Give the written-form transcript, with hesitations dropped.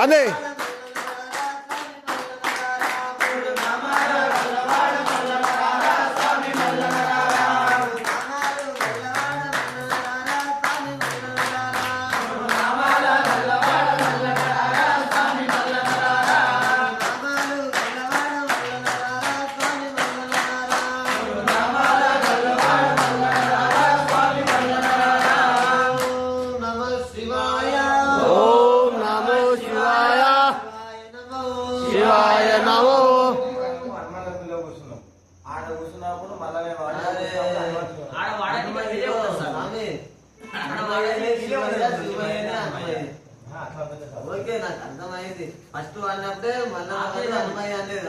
స్వామి శివాయ నమో. ఆడ కూర్చున్నప్పుడు మళ్ళీ ఓకే నాకు అర్థమైంది. ఫస్ట్ అన్నప్పుడే మళ్ళీ అమ్మాయి అనేది